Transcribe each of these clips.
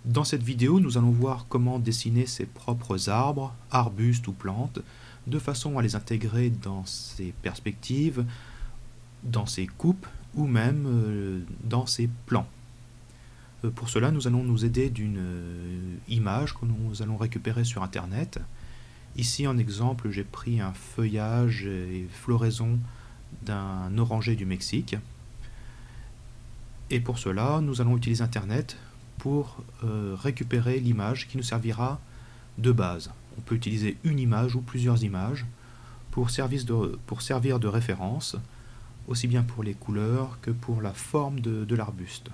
Dans cette vidéo, nous allons voir comment dessiner ses propres arbres, arbustes ou plantes, de façon à les intégrer dans ses perspectives, dans ses coupes ou même dans ses plans. Pour cela, nous allons nous aider d'une image que nous allons récupérer sur Internet. Ici, en exemple, j'ai pris un feuillage et floraison d'un oranger du Mexique. Et pour cela, nous allons utiliser Internet pour récupérer l'image qui nous servira de base. On peut utiliser une image ou plusieurs images pour servir de référence, aussi bien pour les couleurs que pour la forme de l'arbuste.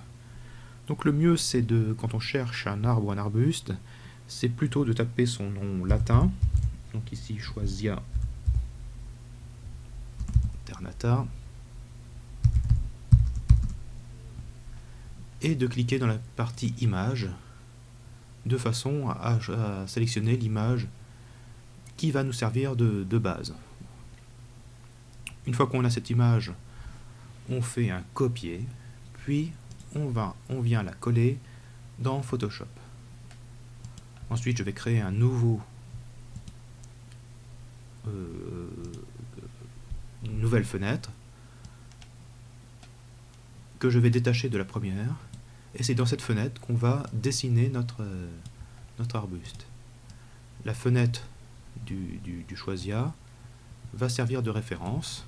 Donc le mieux, c'est quand on cherche un arbre ou un arbuste, c'est plutôt de taper son nom latin. Donc ici, Choisia alternata. Et de cliquer dans la partie image de façon à sélectionner l'image qui va nous servir de base. Une fois qu'on a cette image, on fait un copier, puis on vient la coller dans Photoshop. Ensuite, je vais créer un une nouvelle fenêtre que je vais détacher de la première. Et c'est dans cette fenêtre qu'on va dessiner notre arbuste. La fenêtre du Choisia va servir de référence,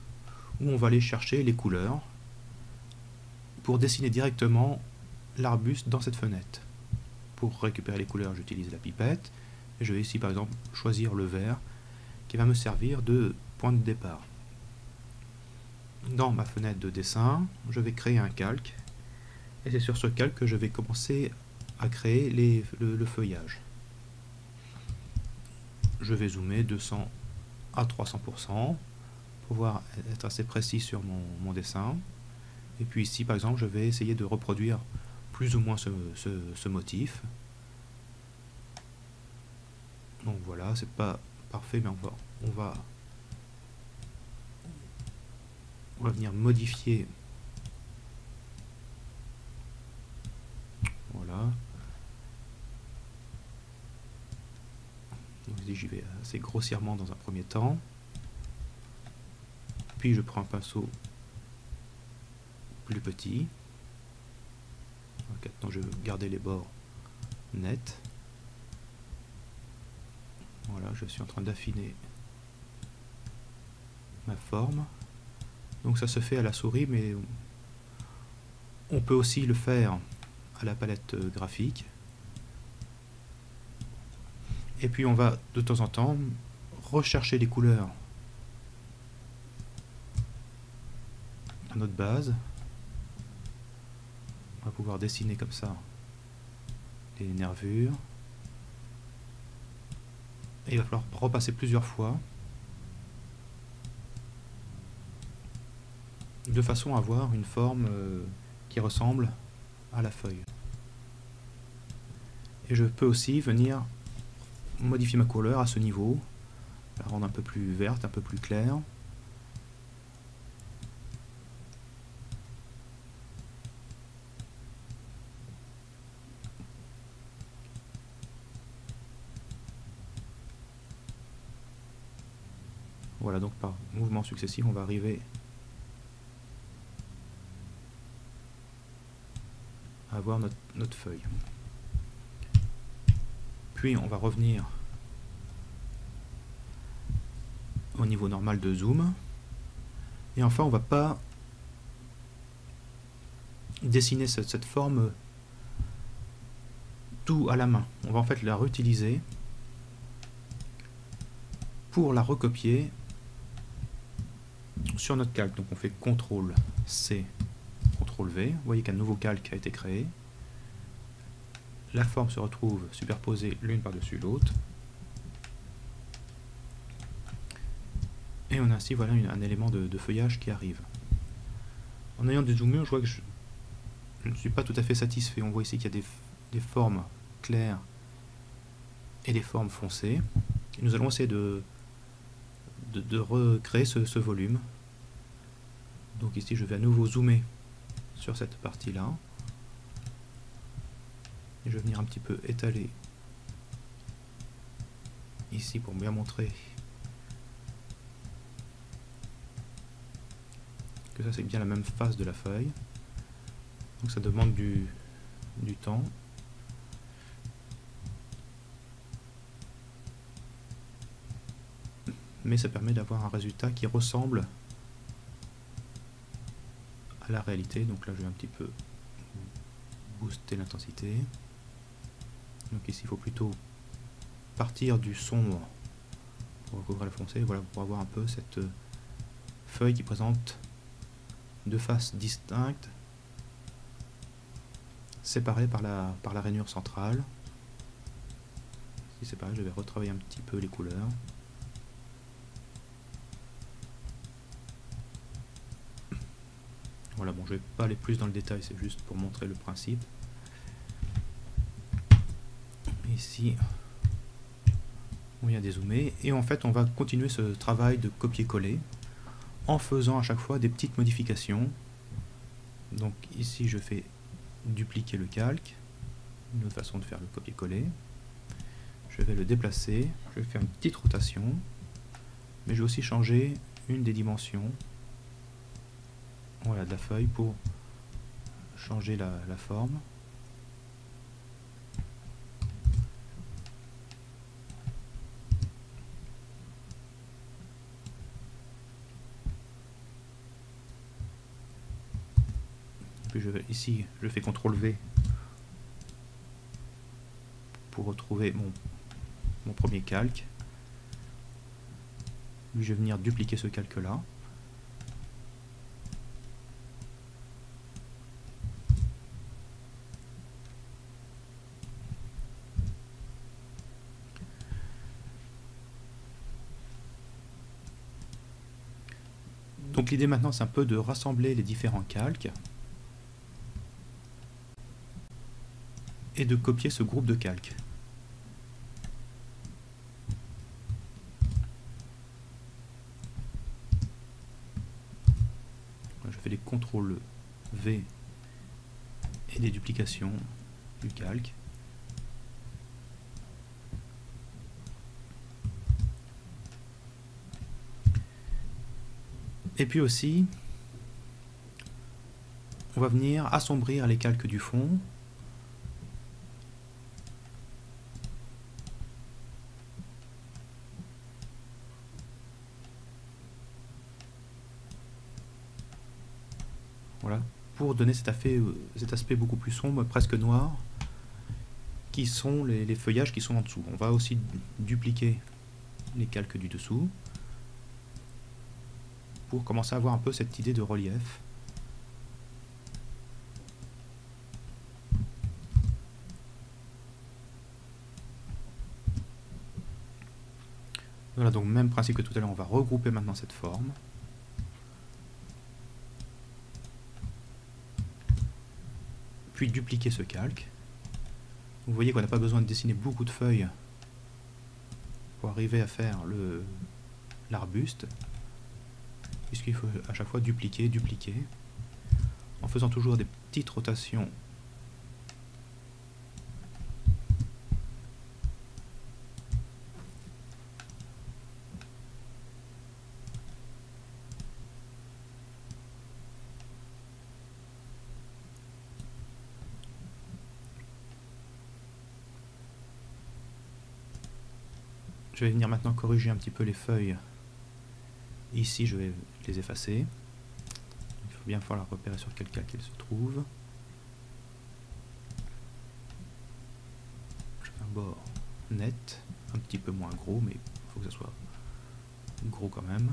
où on va aller chercher les couleurs pour dessiner directement l'arbuste dans cette fenêtre. Pour récupérer les couleurs, j'utilise la pipette, et je vais ici par exemple choisir le vert, qui va me servir de point de départ. Dans ma fenêtre de dessin, je vais créer un calque, et c'est sur ce calque que je vais commencer à créer le feuillage. Je vais zoomer 200 à 300% pour pouvoir être assez précis sur mon dessin. Et puis ici, par exemple, je vais essayer de reproduire plus ou moins ce motif. Donc voilà, c'est pas parfait, mais on va venir modifier. Voilà. Donc ici, j'y vais assez grossièrement dans un premier temps. Puis je prends un pinceau plus petit. Maintenant, je vais garder les bords nets. Voilà, je suis en train d'affiner ma forme. Donc ça se fait à la souris, mais on peut aussi le faire à la palette graphique. Et puis on va de temps en temps rechercher les couleurs à notre base. On va pouvoir dessiner comme ça les nervures. Et il va falloir repasser plusieurs fois de façon à avoir une forme qui ressemble à la feuille. Et je peux aussi venir modifier ma couleur à ce niveau, la rendre un peu plus verte, un peu plus claire. Voilà, donc par mouvements successifs, on va arriver à avoir notre feuille. Puis on va revenir au niveau normal de zoom. Et enfin, on ne va pas dessiner cette forme tout à la main. On va en fait la réutiliser pour la recopier sur notre calque. Donc on fait CTRL C, CTRL V. Vous voyez qu'un nouveau calque a été créé. La forme se retrouve superposée l'une par-dessus l'autre. Et on a ainsi voilà, un élément de feuillage qui arrive. En ayant dézoomé, je vois que je ne suis pas tout à fait satisfait. On voit ici qu'il y a des formes claires et des formes foncées. Et nous allons essayer de recréer ce volume. Donc ici, je vais à nouveau zoomer sur cette partie-là. Et je vais venir un petit peu étaler ici pour bien montrer que ça c'est bien la même face de la feuille. Donc ça demande du temps. Mais ça permet d'avoir un résultat qui ressemble à la réalité. Donc là je vais un petit peu booster l'intensité. Donc ici il faut plutôt partir du sombre pour recouvrir le foncé, voilà, pour avoir un peu cette feuille qui présente deux faces distinctes, séparées par la rainure centrale. Ici c'est pareil, je vais retravailler un petit peu les couleurs. Voilà, bon, je vais pas aller plus dans le détail, c'est juste pour montrer le principe. Ici, on vient dézoomer, et en fait, on va continuer ce travail de copier-coller en faisant à chaque fois des petites modifications. Donc ici, je fais dupliquer le calque, une autre façon de faire le copier-coller. Je vais le déplacer, je vais faire une petite rotation, mais je vais aussi changer une des dimensions. Voilà, de la feuille pour changer la forme. Puis ici, je fais CTRL V pour retrouver mon premier calque. Puis je vais venir dupliquer ce calque là. Donc l'idée maintenant c'est un peu de rassembler les différents calques et de copier ce groupe de calques. Je fais des CTRL V et des duplications du calque. Et puis aussi, on va venir assombrir les calques du fond. Voilà, pour donner cet aspect beaucoup plus sombre, presque noir, qui sont les feuillages qui sont en dessous. On va aussi dupliquer les calques du dessous pour commencer à avoir un peu cette idée de relief. Voilà, donc même principe que tout à l'heure, on va regrouper maintenant cette forme. Puis dupliquer ce calque. Vous voyez qu'on n'a pas besoin de dessiner beaucoup de feuilles pour arriver à faire l'arbuste, puisqu'il faut à chaque fois dupliquer, en faisant toujours des petites rotations . Je vais venir maintenant corriger un petit peu les feuilles. Ici, je vais les effacer. Il faut bien falloir repérer sur quel calque elles se trouvent. Je fais un bord net, un petit peu moins gros, mais il faut que ça soit gros quand même.